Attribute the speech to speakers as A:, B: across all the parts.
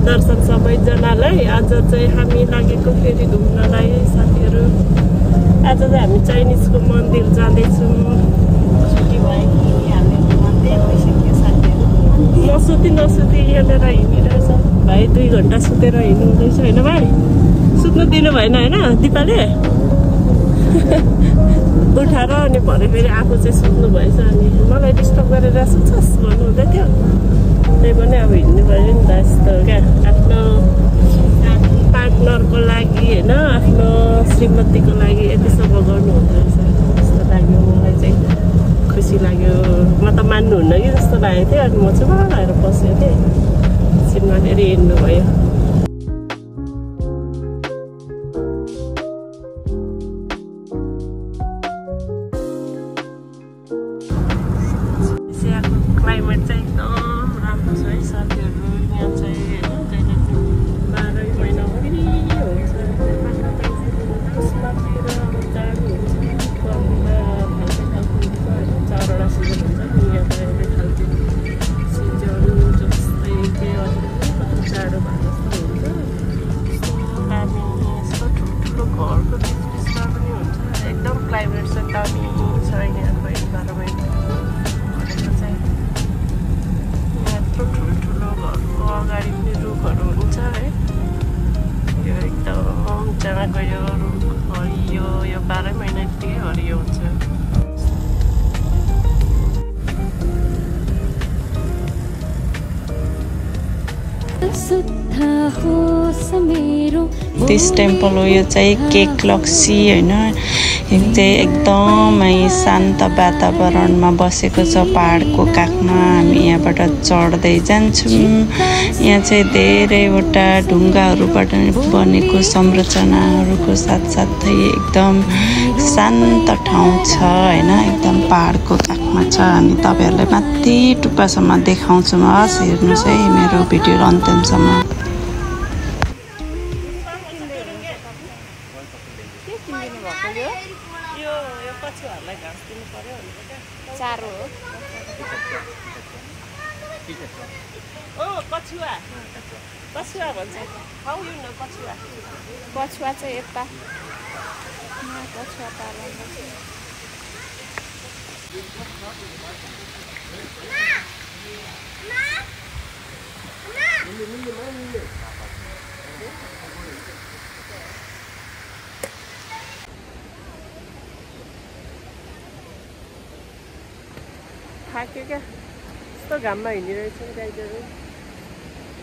A: दर्शन सबैजनालाई। आज चाहिँ हामी लागेको फेरि घुम्नलाई साथीहरू। आज चाहिँ हामी चाइनिजको मन्दिर जाँदैछौँ।
B: छुट्टी भयो कि हामी घुम्दै भइसक्यो साथीहरू।
A: नसुती यहाँनिर हिँडिरहेछ भाइ। 2 घन्टा सुतेर हिँड्नु हुँदैछ होइन भाइ? सुत्नु दिनु भएन होइन दिपाले? उठाएर अनि भरे फेरि आफू चाहिँ सुत्नु भएछ। अनि मलाई डिस्टर्ब गरेर सुत्छस् भन्नु हुँदै थियो। त्यही पनि अब हिँड्नु पऱ्यो नि त। यस्तो क्या आफ्नो पार्टनरको लागि होइन, आफ्नो श्रीमतीको लागि यति सब गर्नु हुँदो रहेछ जस्तो लाग्यो मलाई चाहिँ। खुसी लाग्यो। म त मान्नुहुन्न कि जस्तो लागेको थियो। अनि म चाहिँ भएर बसेको थिएँ। एकछिनमा फेरि हिँड्नु भयो। क्लाइमेट चाहिँ एकदम राम्रो छ है साथीहरू। यहाँ चाहिँ होइन त्यहाँदेखि 12 महिनाभरि हुन्छ। पुष्पतिर जाडो हुन्छ, गर्मीमा फाल्टै खालको हुन्छ होइन। 4वटा सिजन हुन्छ नि। यहाँ त एउटै खालको सिजन जस्तै के जाडो भए जस्तो हुन्छ। यस्तो दामी यस्तो ठुल्ठुलो घरको बिचबिचमा पनि हुन्छ। एकदम क्लाइमेट चाहिँ दामी छ यहाँको 12 महिना। ठुल्ठुलो घरको अगाडि पनि रुखहरू हुन्छ है। यो एकदम जहाँ गयो रुख हरियो। यो 12 महिना यत्तिकै हरियो हुन्छ। दिस टेम्पल हो यो चाहिँ केक लक्सी होइन। यो चाहिँ एकदमै शान्त वातावरणमा बसेको छ पहाडको काखमा। हामी यहाँबाट चढ्दै जान्छौँ। यहाँ चाहिँ धेरैवटा ढुङ्गाहरूबाट बनेको संरचनाहरूको साथसाथै एकदम शान्त ठाउँ छ होइन। एकदम पहाडको काखमा छ। हामी तपाईँहरूलाई माथि टुप्पासम्म देखाउँछौँ। हस् हेर्नुहोस् है मेरो भिडियो अन्त्यसम्म। कछुवाहरूलाई घाँस दिनु पर्यो भनेर क्या चारो हो। कछुवा कछुवा भन्छ। खाऊ न कछुवा।
B: कछुवा चाहिँ यता कछुवा पालन गर्छ।
A: थाक्यो क्या यस्तो घाममा हिँडिरहेछन् गाईहरू।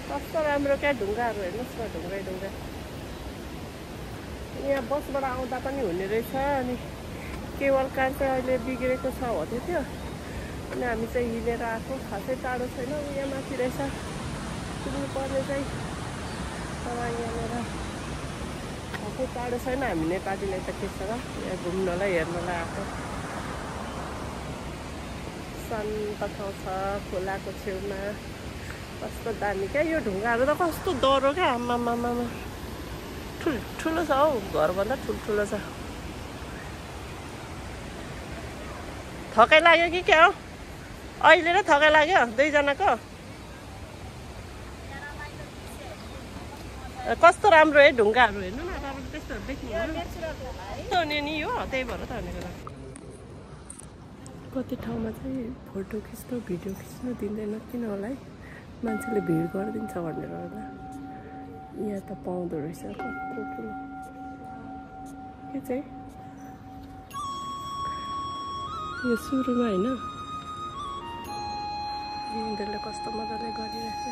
A: कस्तो राम्रो क्या ढुङ्गाहरू हेर्नुहोस् न। ढुङ्गा यहाँ बसबाट आउँदा पनि हुने रहेछ। अनि केवल कार चाहिँ अहिले बिग्रेको छ भन्दै थियो। अनि हामी चाहिँ हिँडेर आएको। खासै टाढो छैन। यहाँ माथि रहेछ पुग्नु पर्ने चाहिँ। तर यहाँनिर खासै टाढो छैन। हामी नेपालीलाई त के छ र यहाँ घुम्नलाई हेर्नलाई आएको। शान्त ठाउँ छ खोलाको छेउमा। कस्तो दामी क्या यो ढुङ्गाहरू त कस्तो डह्रो क्या। आमामामा ठुल्ठुलो छ हौ। घरभन्दा ठुल्ठुलो छ। थकाइ लाग्यो कि क्या हो अहिले र थकाइ लाग्यो 2जनाको? कस्तो राम्रो है ढुङ्गाहरू हेर्नु न। तपाईँले त्यस्तोहरू देख्नु नि हो। त्यही भएर त भनेको। कति ठाउँमा चाहिँ फोटो खिच्नु भिडियो खिच्नु दिँदैन किन होला है। मान्छेले भिड गरिदिन्छ भनेर होला। यहाँ त पाउँदो रहेछ कत्रो ठुलो के चाहिँ यो सुरुमा होइन। उनीहरूले कस्तो मजाले गरिरहेछ।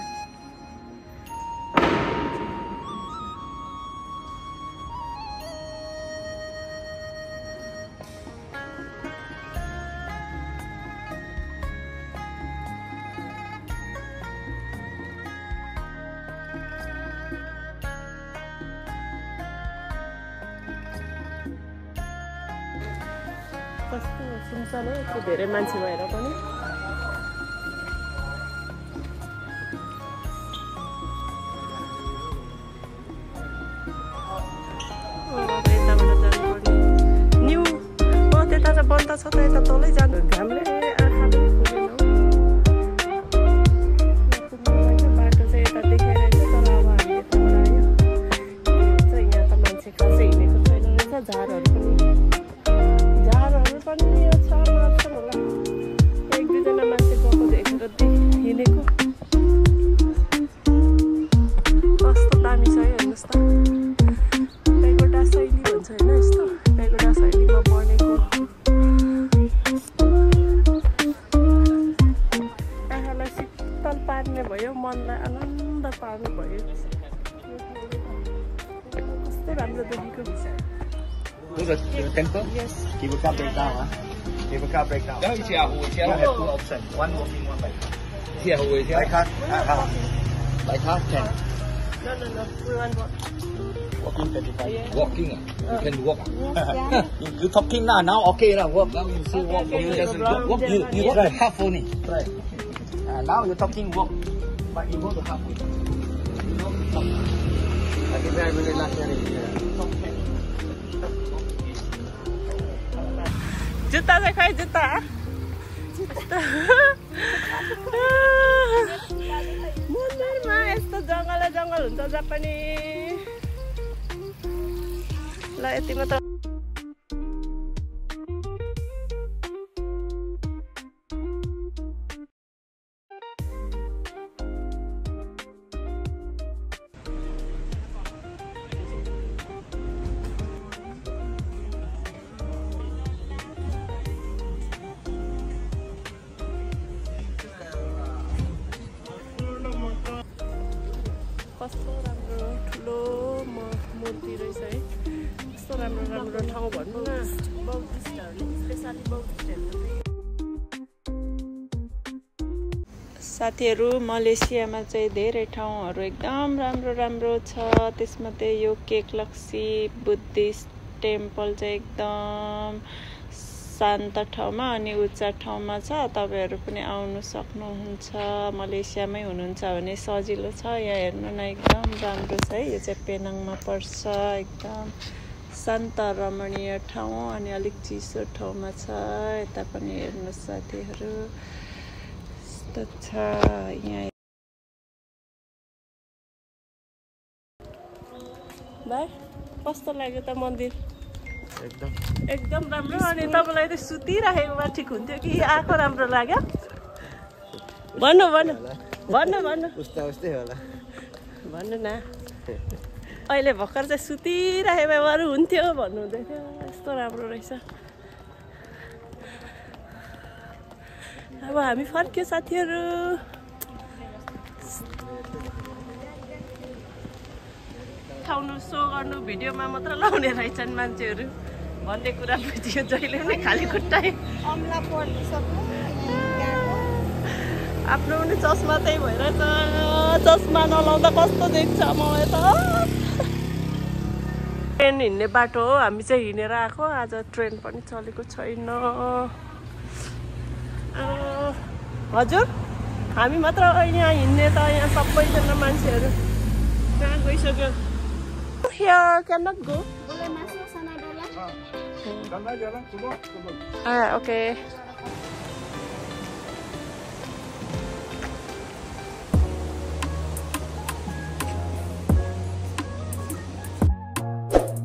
A: कस्तो सुनसान हो यस्तो धेरै मान्छे भएर पनि। न्यू त्यता चाहिँ बन्द छ त। यता तलै जानु घामले आँखा पनि पुगेन। बाटो चाहिँ यता देखाइरहेको छ तर अब
C: temple?
B: Yes.
C: Cable car breakdown, huh? Cable car breakdown.
D: Đó chị à hồi xe
C: You have two options. One walking, one by car.
D: xe hồi xe
C: By car, by car 10.
B: No. We want what?
C: Walking 35.
D: walking à? You can walk à?
C: You talking now okay now. Walk.
D: Now you see walk,
B: Okay,
D: you
B: okay,
D: just
B: no
D: walk.
B: problem.
C: You
D: Walk
C: try.
D: half only.
C: Right. Now you're talking walk, but you go to halfway. You know, talk. I think I really like that.
A: जुत्ता चाहिँ खै जुत्ता मन्दिरमा यस्तो जङ्गल हुन्छ जापानी ल यति मात्र कस्तो राम्रो ठुलो मूर्ति रहेछ है कस्तो राम्रो ठाउँ भन्नु न साथीहरू मलेसियामा चाहिँ धेरै ठाउँहरू एकदम राम्रो छ त्यसमध्ये यो केकलक्सी बुद्धिस्ट टेम्पल चाहिँ एकदम शान्त ठाउँमा अनि उच्च ठाउँमा छ तपाईहरु पनि आउनु सक्नुहुन्छ मलेसियामै हुनुहुन्छ भने सजिलो छ यहाँ हेर्नु न एकदम राम्रो छ है यो चाहिँ पेनाङमा पर्छ एकदम शान्त रमणीय ठाउँ अनि अलिक चिसो ठाउँमा छ यता पनि हेर्नु साथीहरु यस्तो छ यहाँ भाइ कस्तो लाग्यो त मन्दिर एकदम राम्रो अनि तपाईलाई त सुतिराखेकोमा ठिक हुन्थ्यो कि आँखा राम्रो लाग्यो भन्नु
C: उस्तै होला
A: भन्नु न अहिले भर्खर चाहिँ सुतिराखेको भएर हुन्थ्यो भन्नु हुँदै थियो यस्तो राम्रो रहेछ अब हामी फर्क्यो साथीहरु खाउनु सो गर्नु भिडियोमा मात्र लाउने रहेछन् मान्छेहरु भन्ने कुरा बुझियो जहिले पनि खाली खुट्टै
B: अम्ला पर्ने सक्नु
A: आफ्नो पनि चस्मा त्यही भएर त चस्मा नलाउँदा कस्तो देख्छ मलाई त ट्रेन हिँड्ने बाटो हो हामी चाहिँ हिँडेर आएको आज ट्रेन पनि चलेको छैन हजुर हामी मात्र यहाँ हिँड्ने त यहाँ सबैजना मान्छेहरु कहाँ गइसक्यो Here cannot go.
B: Boleh masuk sana dulu.
A: Okay.